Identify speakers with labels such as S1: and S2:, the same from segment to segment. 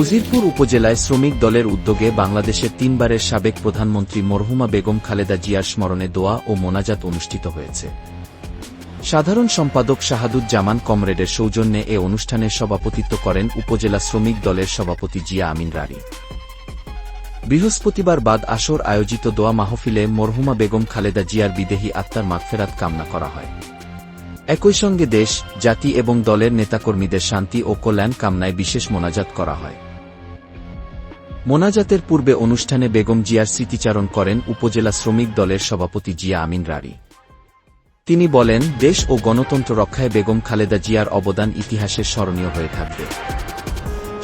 S1: উজিরপুর উপজেলায় শ্রমিক দলের উদ্যোগে বাংলাদেশের তিনবারের সাবেক প্রধানমন্ত্রী মরহুমা বেগম খালেদা জিয়ার স্মরণে দোয়া ও মোনাজাত অনুষ্ঠিত হয়েছে। সাধারণ সম্পাদক শাহাদুজ্জামান কমরেডের সৌজন্যে এ অনুষ্ঠানে সভাপতিত্ব করেন উপজেলা শ্রমিক দলের সভাপতি জিয়া আমিন রানী। বৃহস্পতিবার বাদ আসর আয়োজিত দোয়া মাহফিলে মরহুমা বেগম খালেদা জিয়ার বিদেহী আত্মার মাগফেরাত কামনা করা হয়। একই সঙ্গে দেশ, জাতি এবং দলের নেতাকর্মীদের শান্তি ও কল্যাণ কামনায় বিশেষ মোনাজাত করা হয়। মোনাজাতের পূর্বে অনুষ্ঠানে বেগম জিয়ার স্মৃতিচারণ করেন উপজেলা শ্রমিক দলের সভাপতি জিয়া আমিন রানী। তিনি বলেন, দেশ ও গণতন্ত্র রক্ষায় বেগম খালেদা জিয়ার অবদান ইতিহাসে স্মরণীয় হয়ে থাকবে।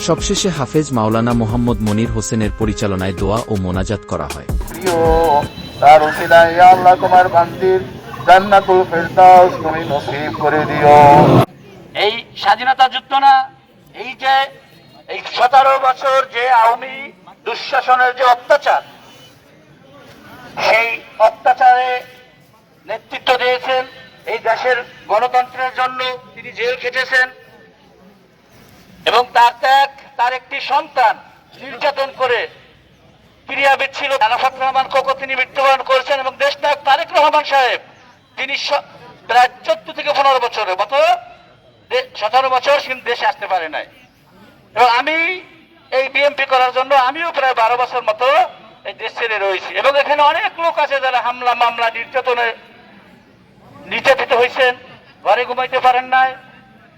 S1: সবশেষে হাফেজ মাওলানা মোহাম্মদ মনির হোসেনের পরিচালনায় দোয়া ও মোনাজাত করা হয়।
S2: এই স্বাধীনতা যুদ্ধ না, এই যে এই 17 বছর যে আওয়ামী দুঃশাসনের যে অত্যাচার, সেই অত্যাচারে নেতৃত্ব দিয়েছেন, এই দেশের গণতন্ত্রের জন্য তিনি জেল খেটেছেন এবং তার ত্যাগ, তার একটি সন্তান নির্যাতন করে ক্রিয়াবিদ ছিল আরাফাত রহমান কোকো, তিনি মৃত্যুবরণ করেছেন এবং দেশনায়ক তারেক রহমান সাহেব তিনি প্রায় 14 থেকে 15 বছরের মতো 17 বছর দেশে আসতে পারে নাই। এবং আমি এই বিএমপি করার জন্য আমিও প্রায় 12 বছর মতো এই দেশ ছেড়ে রয়েছি এবং এখানে অনেক লোক আছে যারা হামলা মামলা নির্যাতনে নির্যাতিত হয়েছেন, ঘরে ঘুমাইতে পারেন নাই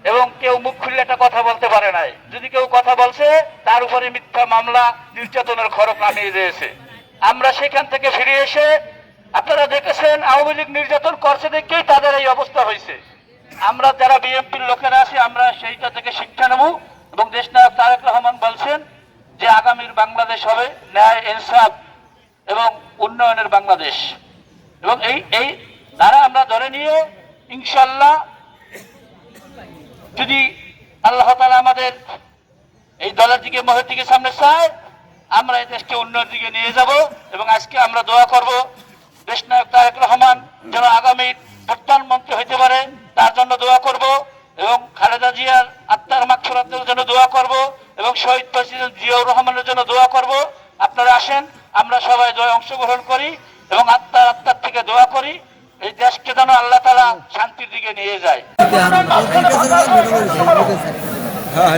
S2: এবং কেউ মুখ খুললে একটা কথা বলতে পারে নাই। যদি কেউ কথা বলছে তার উপরে মিথ্যা মামলা নির্যাতনের খড়ক নামিয়ে দিয়েছে। আমরা সেখান থেকে ফিরে এসে আপনারা দেখেছেন আওয়ামী লীগ নির্যাতন করছে দেখেই তাদের এই অবস্থা হয়েছে। আমরা যারা বিএনপির লোকেরা আছি আমরা সেইটা থেকে শিক্ষা নেব এবং দেশনায়ক তারেক রহমান বলছেন যে আগামীর বাংলাদেশ হবে ন্যায়, ইনসাফ এবং উন্নয়নের বাংলাদেশ। এবং এই ধারা আমরা ধরে নিয়ে ইনশাল্লাহ যদি আল্লাহ তাআলা আমাদের এই দলের দিকে মহের দিকে সামনে চায়, আমরা এই দেশকে উন্নয়নের দিকে নিয়ে যাব এবং আজকে আমরা দোয়া করব দেশনায়ক তারেক রহমান যেন আগামী প্রধানমন্ত্রী হইতে পারে, তার জন্য দোয়া করব এবং খালেদা জিয়ার আত্মার মাগফিরাতের জন্য দোয়া করব এবং শহীদ প্রেসিডেন্ট জিয়াউর রহমানের জন্য দোয়া করব। আপনারা আসেন, আমরা সবাই দোয়ায় অংশগ্রহণ করি এবং আত্মার থেকে দোয়া করি এই দেশকে যেন আল্লাহ তাআলা শান্তির দিকে নিয়ে যায়।
S3: হ্যাঁ